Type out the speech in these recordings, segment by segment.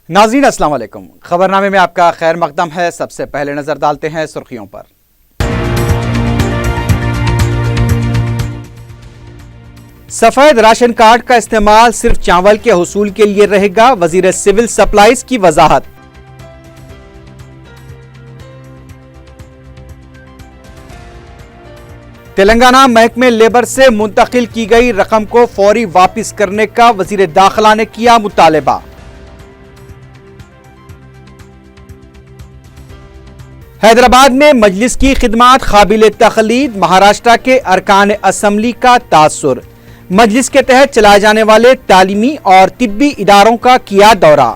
नाज़रीन अस्सलाम वालेकुम। खबरनामे में आपका खैर मकदम है। सबसे पहले नजर डालते हैं सुर्खियों पर। सफेद राशन कार्ड का इस्तेमाल सिर्फ चावल के हुसूल के लिए रहेगा, वजीर सिविल सप्लाईज की वजाहत। तेलंगाना महकमे लेबर से मुंतकिल की गई रकम को फौरी वापस करने का वजीर दाखिला ने किया मुतालबा। हैदराबाद में मजलिस की खिदमात काबिल तखलीद, महाराष्ट्र के अरकान असम्बली का तासुर। मजलिस के तहत चलाए जाने वाले तालीमी और तिब्बी इदारों का किया दौरा।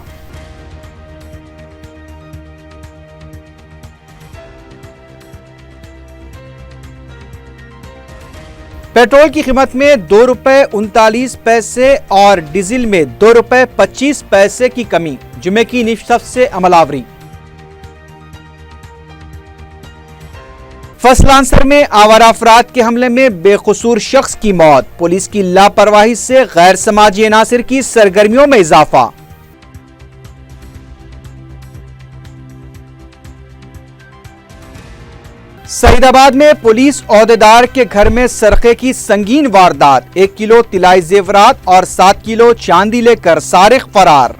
पेट्रोल की कीमत में ₹2.39 और डीजल में ₹2.25 की कमी। जुमे की निशस्त से अमलावरी। फसलांसर में आवारा अफराद के हमले में बेकसूर शख्स की मौत। पुलिस की लापरवाही से गैर समाजी अनासिर की सरगर्मियों में इजाफा। सईदाबाद में पुलिस ओहदेदार के घर में सरके की संगीन वारदात। 1 किलो तिलाई जेवरात और 7 किलो चांदी लेकर सारिक फरार।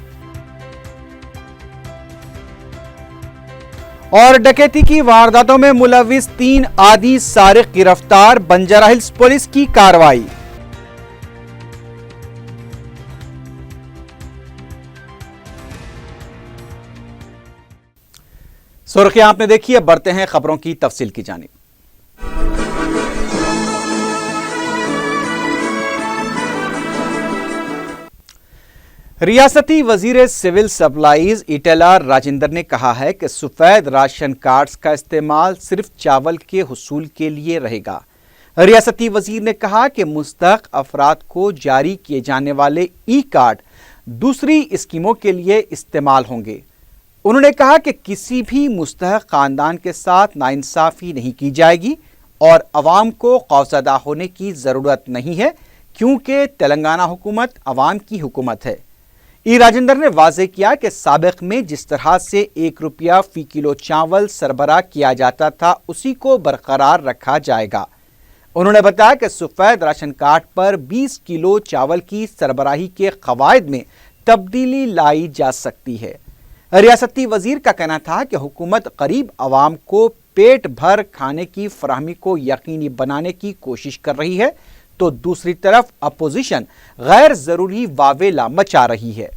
और डकैती की वारदातों में मुलविस 3 आदि सारिक गिरफ्तार। बंजारा हिल्स पुलिस की कार्रवाई। सुर्खियां आपने देखी, अब बढ़ते हैं खबरों की तफसील की जानिब। रियासती वजीर सिविल सप्लाईज ईटेला राजेंद्र ने कहा है कि सफेद राशन कार्ड्स का इस्तेमाल सिर्फ चावल के हुसूल के लिए रहेगा। रियासती वजीर ने कहा कि मुस्तहक अफराद को जारी किए जाने वाले ई कार्ड दूसरी स्कीमों के लिए इस्तेमाल होंगे। उन्होंने कहा कि किसी भी मुस्तहक खानदान के साथ नाइंसाफी नहीं की जाएगी और अवाम को खौफजदा होने की जरूरत नहीं है, क्योंकि तेलंगाना हुकूमत अवाम की हुकूमत है। राजेंद्र ने वाज़ेह किया कि साबिक में जिस तरह से ₹1 फी किलो चावल सरबराह किया जाता था, उसी को बरकरार रखा जाएगा। उन्होंने बताया कि सफेद राशन कार्ड पर 20 किलो चावल की सरबराही के कवायद में तब्दीली लाई जा सकती है। रियासती वजीर का कहना था कि हुकूमत गरीब अवाम को पेट भर खाने की फराहमी को यकीनी बनाने की कोशिश कर रही है, तो दूसरी तरफ अपोजिशन गैर जरूरी वावेला मचा रही है।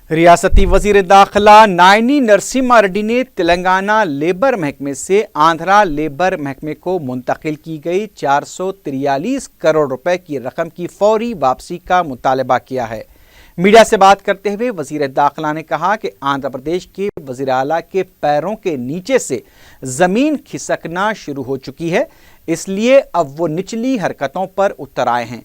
रियासती वजीर दाखिला नायनी नरसिम्हा रेड्डी ने तेलंगाना लेबर महकमे से आंध्रा लेबर महकमे को मुंतकिल की गई 443 करोड़ रुपए की रकम की फौरी वापसी का मुतालबा किया है। मीडिया से बात करते हुए वजीर दाखिला ने कहा कि आंध्र प्रदेश के वजीर आला के पैरों के नीचे से जमीन खिसकना शुरू हो चुकी है, इसलिए अब वो निचली हरकतों पर उतर आए हैं।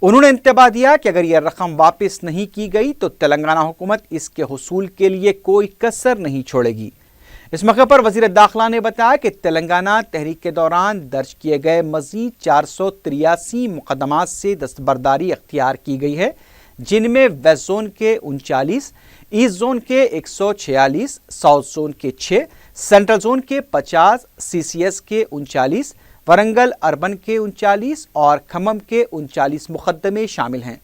उन्होंने इंतबाह दिया कि अगर यह रकम वापस नहीं की गई तो तेलंगाना हुकूमत इसके हुसूल के लिए कोई कसर नहीं छोड़ेगी। इस मौके पर वजीर दाखिला ने बताया कि तेलंगाना तहरीक के दौरान दर्ज किए गए मजीद 483 मुकदमात से दस्तबरदारी अख्तियार की गई है, जिनमें वेस्ट जोन के 39, ईस्ट जोन के 146, साउथ जोन के 6, सेंट्रल जोन के 50, CCS के 39, वरंगल अर्बन के 39 और खम्मम के 39 मुकदमे शामिल हैं।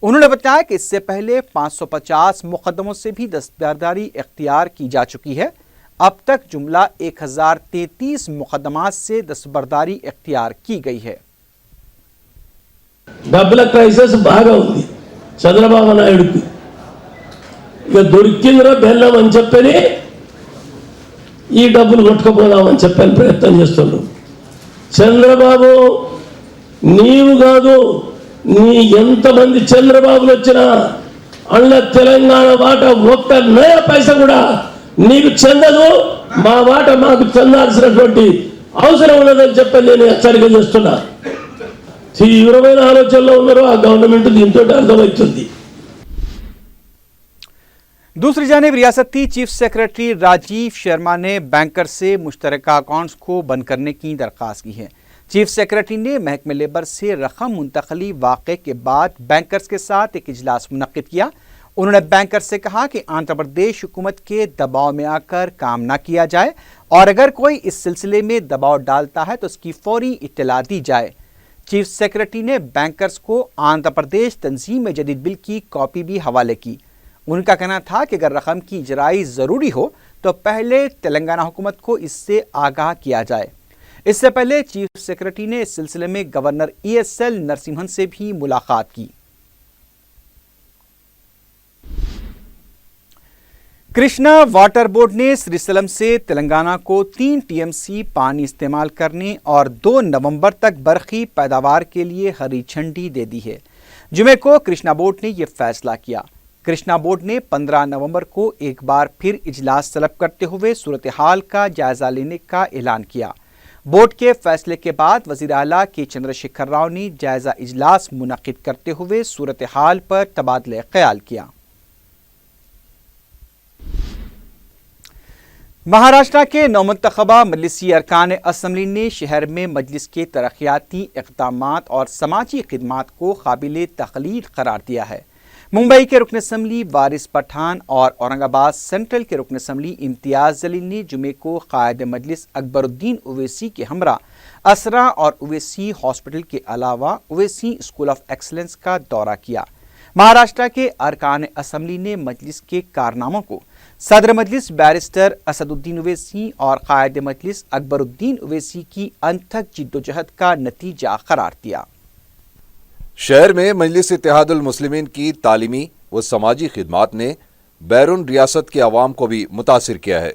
उन्होंने बताया कि इससे पहले 550 मुकदमों से भी दस्तबरदारी इख्तियार की जा चुकी है। अब तक जुमला 1033 मुकदमात से दस्तबरदारी इख्तियार की गई है। డబ్బుల క్రైసిస్ బాగా ఉంది చంద్రబాబు నాయుడుకి. ఇక దొరికిందిరా బెల్లం అని చెప్పని ఈ డబ్బులు కొట్టుకుపోదామని చెప్పని ప్రయత్నం చేస్తున్నాడు. చంద్రబాబు నీవు కాదు, నీ ఎంతమంది చంద్రబాబులు వచ్చినా అన్న తెలంగాణ వాట ఒక్క నయా పైసా కూడా నీకు చెందదు. మా వాట మాకు చెందాల్సినటువంటి అవసరం ఉన్నదని చెప్పని నేను హెచ్చరిక చేస్తున్నా. తీవ్రమైన ఆలోచనలో ఉన్నారు ఆ గవర్నమెంట్, దీంతో అర్థమవుతుంది. दूसरी जानिब रियासती चीफ सेक्रेटरी राजीव शर्मा ने बैंकर से मुश्तरका अकाउंट्स को बंद करने की दरख्वास्त की है। چیف سیکرٹری نے محکمہ لیبر سے رقم منتقلی واقعے کے بعد بینکرز کے ساتھ ایک اجلاس منعقد کیا۔ انہوں نے بینکرز سے کہا کہ آندھرا پردیش حکومت کے دباؤ میں آ کر کام نہ کیا جائے اور اگر کوئی اس سلسلے میں دباؤ ڈالتا ہے تو اس کی فوری اطلاع دی جائے۔ چیف سیکرٹری نے بینکرز کو آندھرا پردیش تنظیم جدید بل کی کاپی بھی حوالے کی۔ ان کا کہنا تھا کہ اگر رقم کی اجرائی ضروری ہو تو پہلے تلنگانہ حکومت کو اس سے آگاہ کیا جائے۔ اس سے پہلے چیف سیکرٹری نے اس سلسلے میں governor E S L Narasimhan سے بھی ملاقات کی۔ کرشنا واٹر بورڈ نے سری سلم سے تلنگانہ کو 3 ٹی ایم سی پانی استعمال کرنے اور 2 نومبر تک برقی پیداوار کے لیے ہری جھنڈی دے دی ہے۔ جمعے کو کرشنا بورڈ نے یہ فیصلہ کیا۔ کرشنا بورڈ نے 15 نومبر کو ایک بار پھر اجلاس طلب کرتے ہوئے صورتحال کا جائزہ لینے کا اعلان کیا۔ بورڈ کے فیصلے کے بعد وزیر اعلیٰ کے چندر شیکھر راؤ نے جائزہ اجلاس منعقد کرتے ہوئے صورتحال پر تبادلہ خیال کیا۔ مہاراشٹر کے نومنتخبہ مجلسی ارکان اسمبلی نے شہر میں مجلس کے ترقیاتی اقدامات اور سماجی خدمات کو قابل تقلید قرار دیا ہے۔ ممبئی کے رکن اسمبلی وارث پٹھان اور اورنگ آباد سینٹرل کے رکن اسمبلی امتیاز جلیل نے جمعے کو قائد مجلس اکبر الدین اویسی کے ہمراہ اسرا اور اویسی ہاسپٹل کے علاوہ اویسی اسکول آف ایکسلنس کا دورہ کیا۔ مہاراشٹر کے ارکان اسمبلی نے مجلس کے کارناموں کو صدر مجلس بیرسٹر اسد الدین اویسی اور قائد مجلس اکبر الدین اویسی کی انتھک جدوجہد کا نتیجہ قرار دیا۔ شہر میں مجلس اتحاد المسلمین کی تعلیمی و سماجی خدمات نے بیرون ریاست کے عوام کو بھی متاثر کیا ہے۔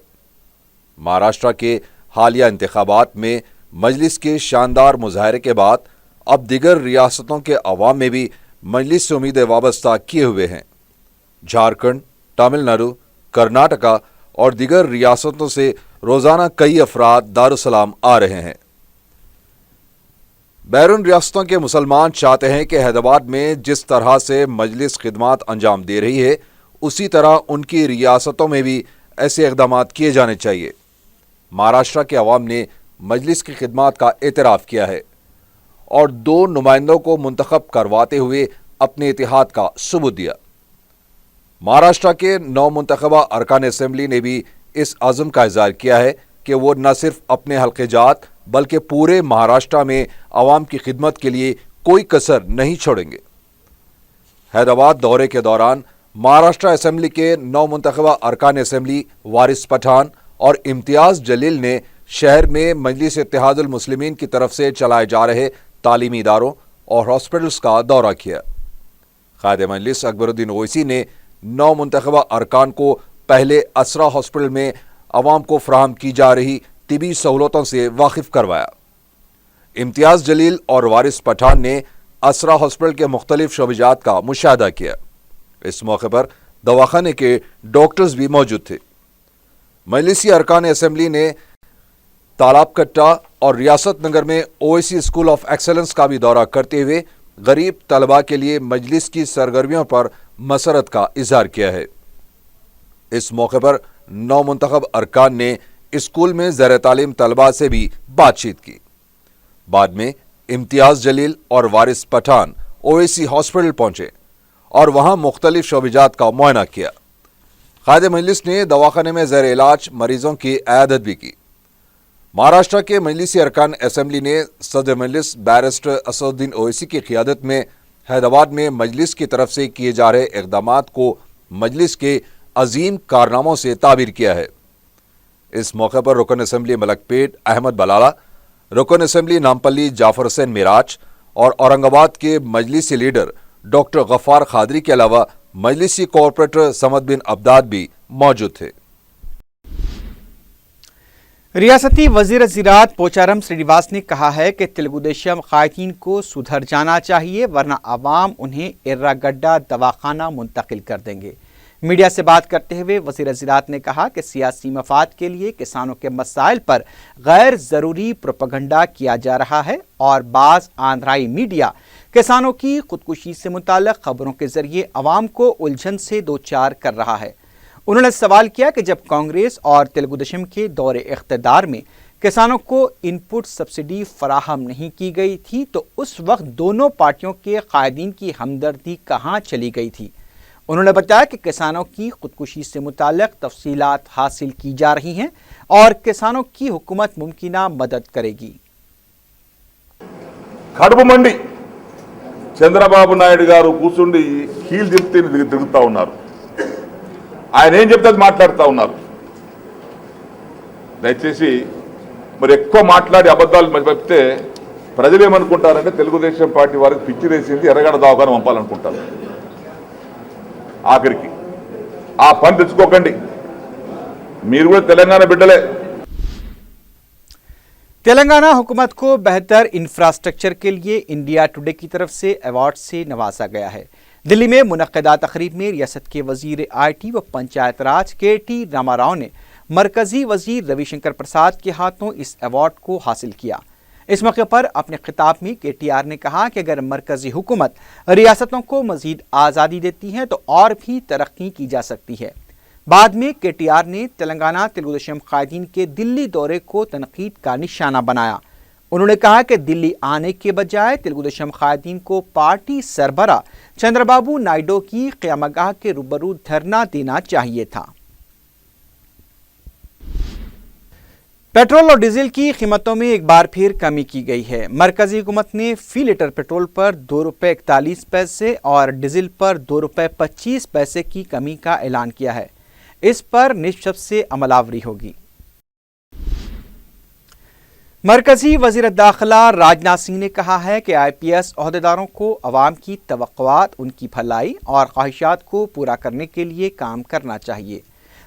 مہاراشٹر کے حالیہ انتخابات میں مجلس کے شاندار مظاہرے کے بعد اب دیگر ریاستوں کے عوام میں بھی مجلس سے امیدیں وابستہ کیے ہوئے ہیں۔ جھارکھنڈ، تمل ناڈو، کرناٹکا اور دیگر ریاستوں سے روزانہ کئی افراد دارالسلام آ رہے ہیں۔ بیرون ریاستوں کے مسلمان چاہتے ہیں کہ حیدرآباد میں جس طرح سے مجلس خدمات انجام دے رہی ہے اسی طرح ان کی ریاستوں میں بھی ایسے اقدامات کیے جانے چاہیے۔ مہاراشٹر کے عوام نے مجلس کی خدمات کا اعتراف کیا ہے اور 2 نمائندوں کو منتخب کرواتے ہوئے اپنے اتحاد کا ثبوت دیا۔ مہاراشٹر کے 9 منتخبہ ارکان اسمبلی نے بھی اس عزم کا اظہار کیا ہے کہ وہ نہ صرف اپنے حلقہ جات بلکہ پورے مہاراشٹر میں عوام کی خدمت کے لیے کوئی کسر نہیں چھوڑیں گے۔ حیدرآباد دورے کے دوران مہاراشٹر اسمبلی کے 9 منتخبہ ارکان اسمبلی وارث پٹھان اور امتیاز جلیل نے شہر میں مجلس اتحاد المسلمین کی طرف سے چلائے جا رہے تعلیمی اداروں اور ہاسپٹلز کا دورہ کیا۔ قائد مجلس اکبر الدین اویسی نے 9 منتخبہ ارکان کو پہلے اسرا ہاسپٹل میں عوام کو فراہم کی جا رہی طبی سہولتوں سے واقف کروایا۔ امتیاز جلیل اور وارث پٹھان نے اسرا ہاسپٹل کے مختلف شعبجات کا مشاہدہ کیا۔ اس موقع پر دواخانے کے ڈاکٹرز بھی موجود تھے۔ مجلسی ارکان اسمبلی نے تالاب کٹا اور ریاست نگر میں اویسی اسکول آف ایکسلنس کا بھی دورہ کرتے ہوئے غریب طلباء کے لیے مجلس کی سرگرمیوں پر مسرت کا اظہار کیا ہے۔ اس موقع پر 9 منتخب ارکان نے اسکول میں زیر تعلیم طلباء سے بھی بات چیت کی۔ بعد میں امتیاز جلیل اور وارث پٹھان اویسی ہاسپٹل پہنچے اور وہاں مختلف شعبجات کا معائنہ کیا۔ قائد مجلس نے دواخانے میں زیر علاج مریضوں کی عیادت بھی کی۔ مہاراشٹر کے مجلسی ارکان اسمبلی نے صدر مجلس بیرسٹر اسد الدین اویسی کی قیادت میں حیدرآباد میں مجلس کی طرف سے کیے جا رہے اقدامات کو مجلس کے عظیم کارناموں سے تعبیر کیا ہے۔ اس موقع پر رکن اسمبلی ملک پیٹ احمد بلالہ، رکن اسمبلی نامپلی جعفر حسین معراج اور اورنگ آباد کے مجلسی لیڈر ڈاکٹر غفار قادری کے علاوہ مجلسی کارپوریٹر سمد بن عبداد بھی موجود تھے۔ ریاستی وزیر زراعت پوچارم سرینیواس نے کہا ہے کہ تلگو دیشم قائدین کو سدھر جانا چاہیے ورنہ عوام انہیں ایراگڈا دواخانہ منتقل کر دیں گے۔ میڈیا سے بات کرتے ہوئے وزیر زراعت نے کہا کہ سیاسی مفاد کے لیے کسانوں کے مسائل پر غیر ضروری پروپیگنڈا کیا جا رہا ہے اور بعض آندھرائی میڈیا کسانوں کی خودکشی سے متعلق خبروں کے ذریعے عوام کو الجھن سے دوچار کر رہا ہے۔ انہوں نے سوال کیا کہ جب کانگریس اور تلگو دیشم کے دور اقتدار میں किसानों को इनपुट सब्सिडी फराहम नहीं की गई थी तो उस वक्त दोनों पार्टियों के कायदीन की हमदर्दी कहाँ चली गई थी। उन्होंने बताया कि किसानों की खुदकुशी से मुताल्लिक तफसीलात हासिल की जा रही हैं और किसानों की हुकूमत मुमकिना मदद करेगी। కడుపు మండి చంద్రబాబు నాయుడు గారు కూర్చుండి కీలు తిప్పి తిరుగుతూ ఉన్నారు. ఆయన ఏం చెప్తే అది మాట్లాడుతూ ఉన్నారు. దయచేసి మరి ఎక్కువ మాట్లాడి అబద్ధాలు చెప్తే ప్రజలు ఏమనుకుంటారంటే తెలుగుదేశం పార్టీ వారికి పిచ్చి వేసింది ఎర్రగడ్డ దవాఖాన పంపాలనుకుంటారు. ఆఖరికి ఆ పని తెచ్చుకోకండి, మీరు కూడా తెలంగాణ బిడ్డలే. तेलंगाना हुकूमत को बेहतर इंफ्रास्ट्रक्चर के लिए इंडिया टुडे की तरफ से अवार्ड से नवाजा गया है। दिल्ली में मुनक्किदा तकरीब में रियासत के वजीर IT व पंचायत राज KT रामाराव ने मरकजी वजीर रविशंकर प्रसाद के हाथों इस अवार्ड को हासिल किया। इस मौके पर अपने खिताब में KTR ने कहा कि अगर मरकजी हुकूमत रियासतों को मजीद आज़ादी देती है तो और भी तरक्की की जा सकती है। बाद में KTR ने तेलंगाना तेलुगुदेशम कायदीन के दिल्ली दौरे को तनकीद का निशाना बनाया। उन्होंने कहा कि दिल्ली आने के बजाय तेलुगुदेशम कायदीन को पार्टी सरबरा चंद्रबाबू नायडू की क़यामगाह के रूबरू धरना देना चाहिए था। पेट्रोल और डीजल की कीमतों में एक बार फिर कमी की गई है। मरकजी हुकूमत ने फी लीटर पेट्रोल पर ₹2.41 और डीजल पर ₹2.25 की कमी का ऐलान किया है। इस पर निश्चित से अमलावरी होगी। मरकजी वज़ीर दाखिला राजनाथ सिंह ने कहा है कि IPS ओहदेदारों को अवाम की तवक्कुआत, उनकी भलाई और ख्वाहिशात को पूरा करने के लिए काम करना चाहिए।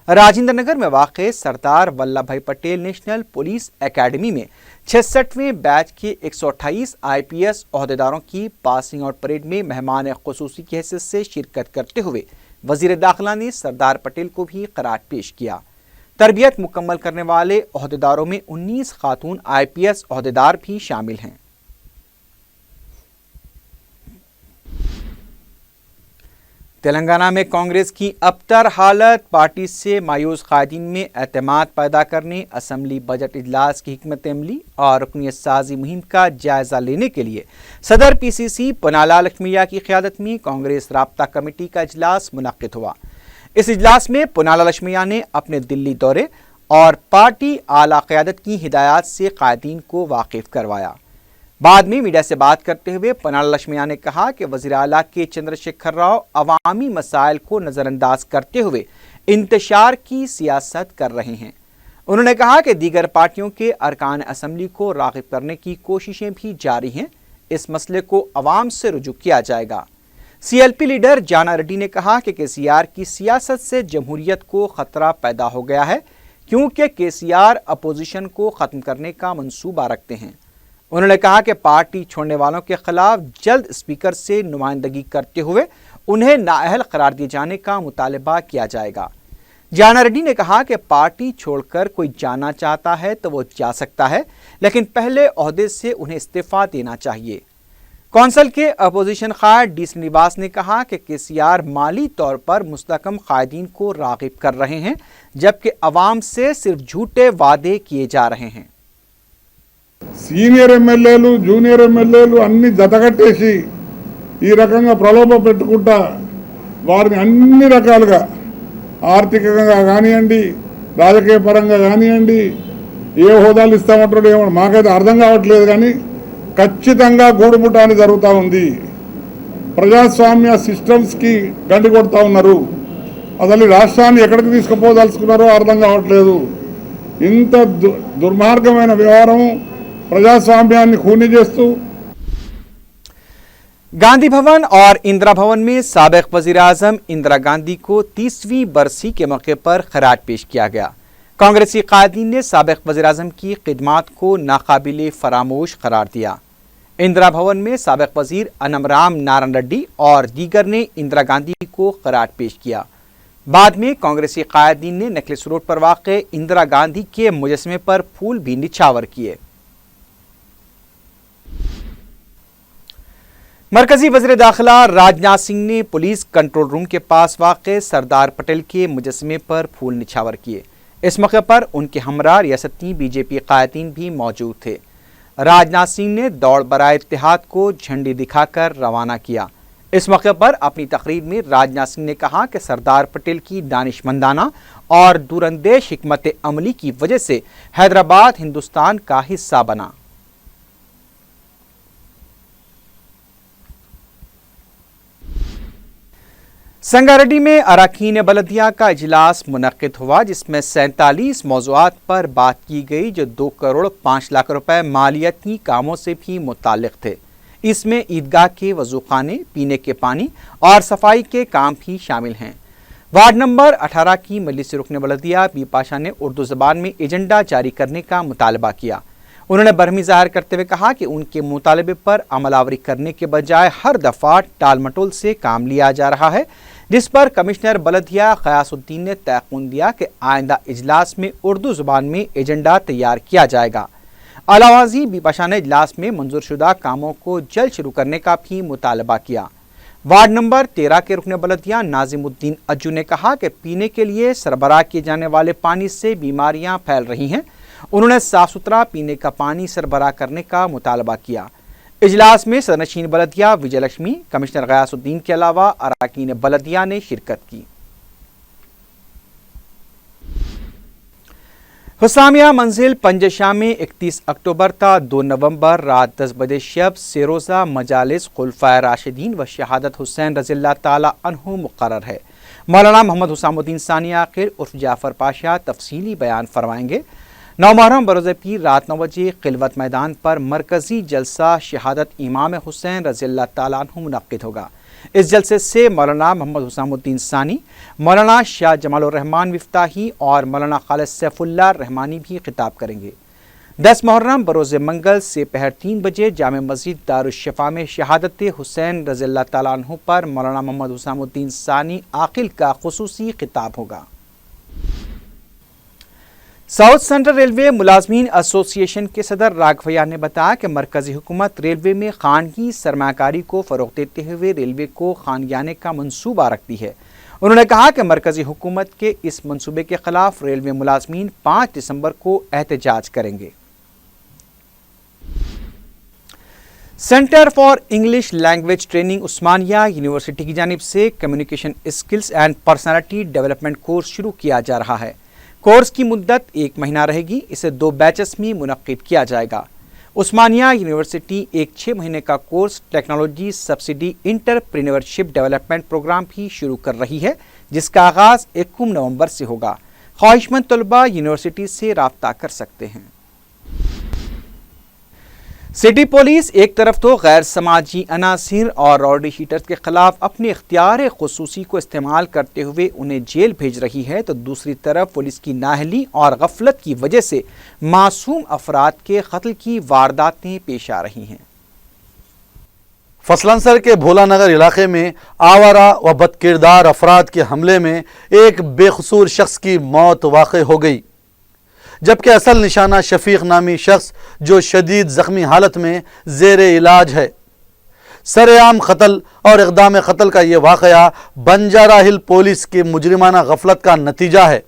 राजेंद्र नगर में वाक़े सरदार वल्लभ भाई पटेल नेशनल पुलिस एकेडमी में 66वें बैच के 128 IPS ओहदेदारों की पासिंग आउट परेड में मेहमान ख़ुसूसी की हैसियत से शिरकत करते हुए वज़ीर दाखिला ने सरदार पटेल को भी क़रार पेश किया। तरबियत मुकम्मल करने वाले ओहदेदारों में 19 खातून IPS ओहदेदार भी शामिल हैं। तेलंगाना में कांग्रेस की अबतर हालत, पार्टी से मायूस कायदीन में एतमाद पैदा करने, असम्बली बजट इजलास की हिकमत अमली और रुकनियत साजी मुहिम का जायजा लेने के लिए सदर PCC पन्नालाल लक्ष्मीया की क़यादत में कांग्रेस राब्ता कमेटी का इजलास मुनक्किद हुआ। इस इजलास में पन्नालाल लक्ष्मीया ने अपने दिल्ली दौरे और पार्टी आला क़यादत की हिदायत से कायदीन को वाकिफ करवाया। बाद में मीडिया से बात करते हुए पन्नालाल लक्ष्मीया ने कहा कि वज़ीर आला के चंद्रशेखर राव अवामी मसाइल को नज़रअंदाज करते हुए इंतशार की सियासत कर रहे हैं। उन्होंने कहा कि दीगर पार्टियों के अरकान असम्बली को राग़िब करने की कोशिशें भी जारी हैं। इस मसले को अवाम से रुजू किया जाएगा। CLP लीडर जाना रेड्डी ने कहा कि KCR की सियासत से जमहूरियत को ख़तरा पैदा हो गया है क्योंकि KCR अपोजिशन को ख़त्म करने का मंसूबा रखते हैं। उन्होंने कहा कि पार्टी छोड़ने वालों के खिलाफ जल्द स्पीकर से नुमाइंदगी करते हुए उन्हें नाअहल करार दिए जाने का मुतालबा किया जाएगा। जाना रेड्डी ने कहा कि पार्टी छोड़कर कोई जाना चाहता है तो वो जा सकता है, लेकिन पहले ओहदे से उन्हें इस्तीफा देना चाहिए। कौंसल के अपोजिशन क़ायद D श्रीनिवास ने कहा कि KCR माली तौर पर मुस्तहकम कायदीन को राग़िब कर रहे हैं जबकि अवाम से सिर्फ झूठे वादे किए जा रहे हैं। సీనియర్ ఎమ్మెల్యేలు జూనియర్ ఎమ్మెల్యేలు అన్ని జతగట్టేసి ఈ రకంగా ప్రలోభ పెట్టుకుంటా వారిని అన్ని రకాలుగా ఆర్థికంగా కానివ్వండి, రాజకీయ పరంగా కానివ్వండి, ఏ హోదాలు ఇస్తామంటారో ఏమో మాకైతే అర్థం కావట్లేదు. కానీ ఖచ్చితంగా గూడుముఠాని జరుగుతూ ఉంది. ప్రజాస్వామ్య సిస్టమ్స్కి గండి కొడతా ఉన్నారు. అసలు రాష్ట్రాన్ని ఎక్కడికి తీసుకుపోదలుచుకున్నారో అర్థం కావట్లేదు. ఇంత దుర్మార్గమైన వ్యవహారం प्रजास्वाम्याన్ని खूनी చేస్తూ गांधी भवन और इंदिरा भवन में साबिक वज़ीर आज़म इंदिरा गांधी को 30वीं बरसी के मौके पर खराज पेश किया गया। कांग्रेसी कायदीन ने साबिक वज़ीर आज़म की खिदमात को नाकाबिले फरामोश करार दिया। इंदिरा भवन में साबिक वज़ीर अनमराम नारायण रेड्डी और दीगर ने इंदिरा गांधी को खराज पेश किया। बाद में कांग्रेसी कायदीन ने नेकलेस रोड पर वाक़े इंदिरा गांधी के मुजस्समे पर फूल भी निछावर किए। मरकजी वज़ीर दाखिला राजनाथ सिंह ने पुलिस कंट्रोल रूम के पास वाक़े सरदार पटेल के मुजस्समे पर फूल निछावर किए। इस मौके पर उनके हमरा रियासती बीजेपी कायदीन भी मौजूद थे। राजनाथ सिंह ने दौड़ बराए इत्तेहाद को झंडी दिखाकर रवाना किया। इस मौके पर अपनी तकरीर में राजनाथ सिंह ने कहा कि सरदार पटेल की दानिशमंदाना और दूरंदेश हिकमत अमली की वजह से हैदराबाद हिंदुस्तान का हिस्सा बना। संगारेड्डी में अरकान बलदिया का इजलास मुनक्किद हुआ, जिसमें 47 मौज़ूआत पर बात की गई जो 2 करोड़ 5 लाख रुपए मालियाती कामों से भी मुताल्लिक थे। इसमें ईदगाह के वज़ूखाने, पीने के पानी और सफाई के काम भी शामिल हैं। वार्ड नंबर 18 की मजलिस रुकन बलदिया बी पाशा ने उर्दू ज़बान में एजेंडा जारी करने का मुतालबा किया। उन्होंने बरहमी ज़ाहिर करते हुए कहा कि उनके मुतालबे पर अमलावरी करने के बजाय हर दफ़ा टाल मटोल से काम लिया जा रहा है, जिस पर कमिश्नर बलदिया क़यासुद्दीन ने तयक़ुन दिया कि आइंदा इजलास में उर्दू ज़ुबान में एजेंडा तैयार किया जाएगा। अलावाजी बी पाशा ने इजलास में मंजूर शुदा कामों को जल्द शुरू करने का भी मुतालबा किया। वार्ड नंबर 13 के रुकन बलदिया नाजिमुद्दीन अज्जू ने कहा कि पीने के लिए सरबराह किए जाने वाले पानी से बीमारियां फैल रही हैं। उन्होंने साफ सुथरा पीने का पानी सरबराह करने का मुतालबा किया। इजलास में सदरनशीन बलदिया विजयलक्ष्मी, कमिश्नर गयासुद्दीन के अलावा अरकान बलदिया ने शिरकत की। हुसामिया मंजिल पंजशाह में 31 अक्टूबर ta 2 नवंबर रात 10 बजे शब से रोज़ा मजालिस खुलफाए राशिदीन व शहादत हुसैन रज़ियल्लाहु ताला अन्हु मुक़र्रर है। मौलाना मोहम्मद हुसामुद्दीन सानी आखिर उर्फ जाफ़र पाशा तफसीली बयान फरमाएंगे। 9 मुहर्रम बरोज़ पीर रात 9 बजे खिलवत मैदान पर मरकज़ी जलसा शहादत इमाम हुसैन रज़ियल्लाहु ताला अन्हु मुनक़्क़िद होगा। इस जलसे से मौलाना मोहम्मद हुसामुद्दीन सानी, मौलाना शाह जमालुर रहमान मिफ्ताही और मौलाना खालिद सैफुल्लाह रहमानी भी खिताब करेंगे। 10 मुहर्रम बरोज़ मंगल से पहर 3 बजे जामे मस्जिद दारुश्शफ़ा में शहादत हुसैन रज़ियल्लाहु ताला अन्हु पर मौलाना मोहम्मद हुसामुद्दीन सानी आक़िल का ख़ुसूसी खिताब होगा। साउथ सेंट्रल रेलवे मुलाजमीन एसोसिएशन के सदर राघवैया ने बताया कि मरकजी हुकूमत रेलवे में खानगी सरमाकारी को फ़रोग़ देते हुए रेलवे को खानगियाने का मंसूबा रखती है। उन्होंने कहा कि मरकजी हुकूमत के इस मंसूबे के खिलाफ रेलवे मुलाजमीन 5 दिसंबर को एहतजाज करेंगे। Centre for English language training Osmania university की जानिब से communication skills and personality development course शुरू किया जा रहा है। कोर्स की मुद्दत 1 महीना रहेगी। इसे 2 बैचेस में मुनक्किद किया जाएगा। उस्मानिया यूनिवर्सिटी एक 6 महीने का course technology subsidy entrepreneurship development programme भी शुरू कर रही है, जिसका आगाज़ 1 नवंबर से होगा। ख्वाहिशमंद तलबा यूनिवर्सिटी से राब्ता कर सकते हैं। सिटी पुलिस एक तरफ तो गैर समाजी अनासिर और रॉडी शीटर्स के खिलाफ अपने इख्तियार खुसूसी को इस्तेमाल करते हुए उन्हें जेल भेज रही है, तो दूसरी तरफ पुलिस की नाअहली और गफलत की वजह से मासूम अफराद के कत्ल की वारदातें पेश आ रही हैं। फसलांसर के भोलानगर इलाके में आवारा व बदकिरदार अफराद के हमले में एक बेकसूर शख्स की मौत वाक़ हो गई, जबकि असल निशाना शफीक नामी शख्स जो शदीद ज़ख्मी हालत में ज़ेर इलाज है। सरेआम कत्ल और इक़दाम कत्ल का ये वाक़या बंजारा हिल पुलिस की मुजरिमाना गफलत का नतीजा है।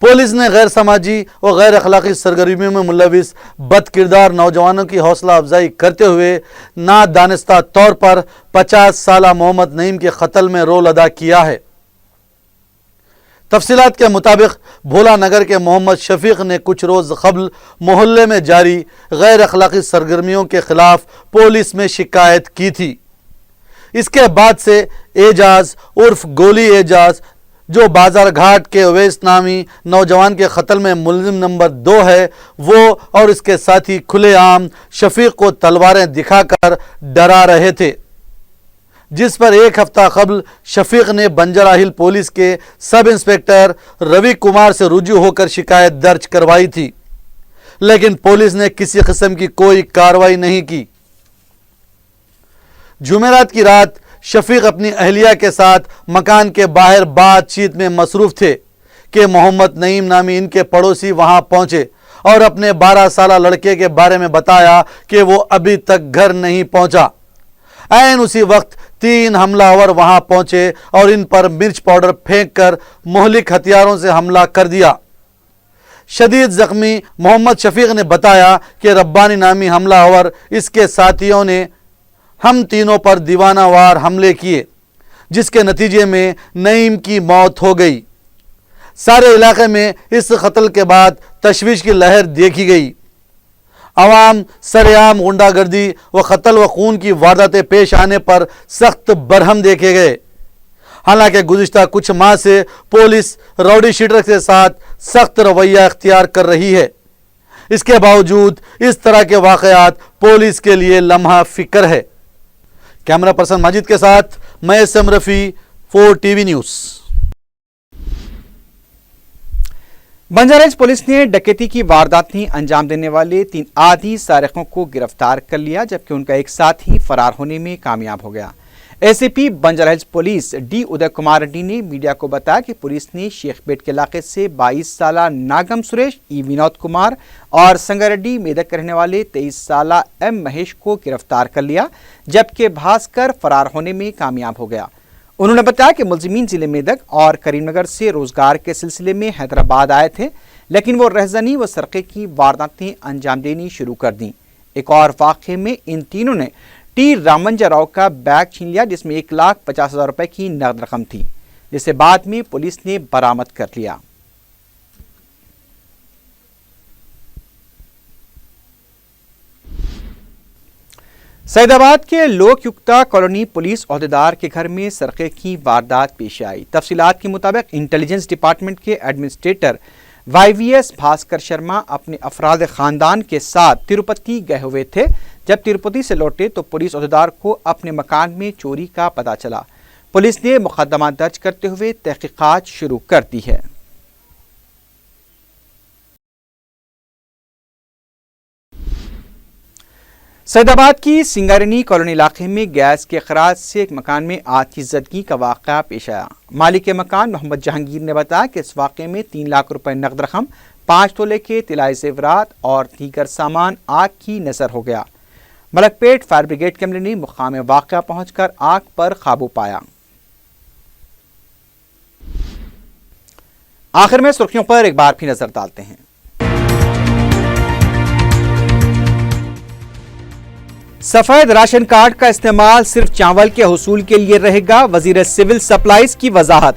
पुलिस ने गैर समाजी और गैर अखलाक़ी सरगर्मियों में मुलविस बदकिरदार नौजवानों की हौसला अफजाई करते हुए नादानिस्ता तौर पर 50 साला मोहम्मद नईम के कत्ल में रोल अदा किया है। तफसीलात के मुताबिक भोला नगर के मोहम्मद शफीक ने कुछ रोज़ क़ब्ल मोहल्ले में जारी गैर अखलाक़ी सरगर्मियों के ख़िलाफ़ पुलिस में शिकायत की थी। इसके बाद से एजाज उर्फ गोली एजाज, जो बाजार घाट के अवैस नामी नौजवान के कत्ल में मुलजिम नंबर 2 है, वो और इसके साथी खुलेआम शफीक को तलवारें दिखाकर डरा रहे थे, जिस पर 1 हफ्ता कबल शफीक ने बंजारा हिल पुलिस के सब इंस्पेक्टर रवि कुमार से रुजू होकर शिकायत दर्ज करवाई थी, लेकिन पुलिस ने किसी किस्म की कोई कार्रवाई नहीं की। जुमेरात की रात शफीक अपनी अहलिया के साथ मकान के बाहर बातचीत में मसरूफ थे कि मोहम्मद नईम नामी इनके पड़ोसी वहां पहुंचे और अपने 12 साला लड़के के बारे में बताया कि वो अभी तक घर नहीं पहुंचा। ऐन उसी वक्त 3 हमलावर वहां पहुंचे और इन पर मिर्च पाउडर फेंक कर मुहलिक हथियारों से हमला कर दिया। शदीद जख्मी मोहम्मद शफीक ने बताया कि रब्बानी नामी हमलावर इसके साथियों ने हम तीनों पर दीवानावार हमले किए, जिसके नतीजे में नईम की मौत हो गई। सारे इलाके में इस कत्ल के बाद तशवीश की लहर देखी गई। अवाम सरेआम गुंडागर्दी व कत्ल व खून की वारदातें पेश आने पर सख्त बरहम देखे गए। हालांकि गुज़िश्ता कुछ माह से पुलिस राउडी शीटर के साथ सख्त रवैया इख्तियार कर रही है। इसके बावजूद इस तरह के वाक़यात पुलिस के लिए लम्हा फ़िक्र है। कैमरा पर्सन माजिद के साथ मैं SM Rafi, 4 TV news. Banjara Hills police ने डकैती की वारदातें अंजाम देने वाले 3 आदी सारिकों को गिरफ्तार कर लिया, जबकि उनका एक साथी फरार होने में कामयाब हो गया। ACP बंजाराहिल्स police D Uday Kumar Reddy ने मीडिया को बताया कि पुलिस ने शेखपेट के इलाके से 22 साला नागम सुरेश, ई विनोद कुमार और संगारेड्डी मेदक के रहने वाले 23 साला एम महेश को गिरफ्तार कर लिया, जबकि भास्कर फरार होने में कामयाब हो गया। उन्होंने बताया कि मुलजिमीन जिले मेदक और करीमनगर से रोजगार के सिलसिले में हैदराबाद आए थे, लेकिन वो रहजनी व सरके की वारदातें अंजाम देनी शुरू कर दी। एक और वाक़े में इन तीनों ने टी रामंजा राव का बैग छीन लिया, जिसमें 1,50,000 रुपए की नकद रकम थी, जिसे बाद में पुलिस ने बरामद कर लिया। सैदाबाद के लोकयुक्ता कॉलोनी पुलिस ओहदेदार के घर में सरके की वारदात पेश आई। तफसीलात के मुताबिक इंटेलिजेंस डिपार्टमेंट के एडमिनिस्ट्रेटर YVS भास्कर शर्मा अपने अफराद खानदान के साथ तिरुपति गए हुए थे। जब तिरुपति से लौटे तो पुलिस ओहदेदार को अपने मकान में चोरी का पता चला। पुलिस ने मुकदमा दर्ज करते हुए तहकीकात शुरू कर दी है। सैदाबाद की सिंगारनी कॉलोनी इलाके में गैस के अखराज से एक मकान में आग की ज़दगी का वाक़या पेश आया। मालिक मकान मोहम्मद जहांगीर ने बताया कि इस वाक़े में 3 लाख रुपए नकद रकम, 5 तोले के तिलाई ज़ेवरात और दीगर सामान आग की नज़र हो गया। मलकपेट फायर ब्रिगेड के अमले ने मुकाम वाक़या पहुंचकर आग पर काबू पाया। आखिर में सुर्खियों पर एक बार फिर नजर डालते हैं। सफेद राशन कार्ड का इस्तेमाल सिर्फ चावल के हुसूल के लिए रहेगा, वजीर सिविल सप्लाईज की वजाहत।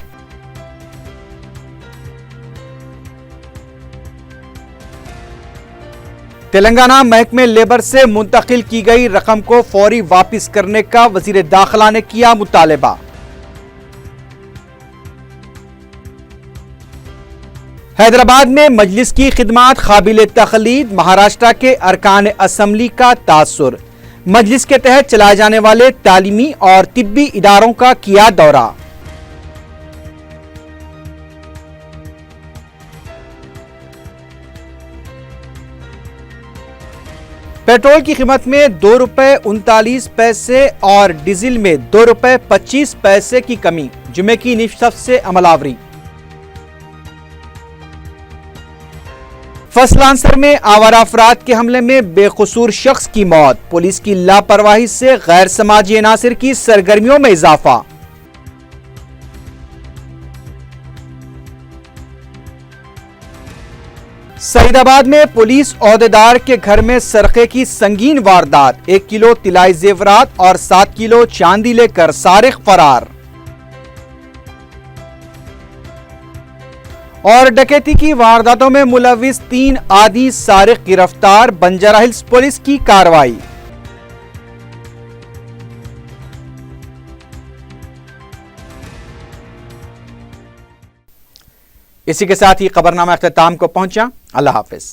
तेलंगाना महकमे लेबर से मुंतकिल की गई रकम को फौरी वापस करने का वजीर दाखिला ने किया मुतालबा। हैदराबाद में मजलिस की खिदमात काबिल तखलीद, महाराष्ट्र के अरकान असम्बली का तासुर। मजलिस के तहत चलाए जाने वाले तालीमी और तिब्बी इदारों का किया दौरा। पेट्रोल की कीमत में ₹2.39 और डीजल में ₹2.25 की कमी, जुमे की निशस्त से अमलावरी। फसलांसर में आवारा अफराद के हमले में बेकसूर शख्स की मौत, पुलिस की लापरवाही से गैर समाजी अनासिर की सरगर्मियों में इजाफा। सईदाबाद में पुलिस ओहदेदार के घर में सरके की संगीन वारदात, 1 किलो तिलाई जेवरात और 7 किलो चांदी लेकर सारिक फरार। और डकैती की वारदातों में मुलविस 3 आदी सारिक गिरफ्तार, बंजाराहिल्स पुलिस की कार्रवाई। इसी के साथ ही खबरनामा अख्ताम को पहुंचा। अल्लाह हाफिज।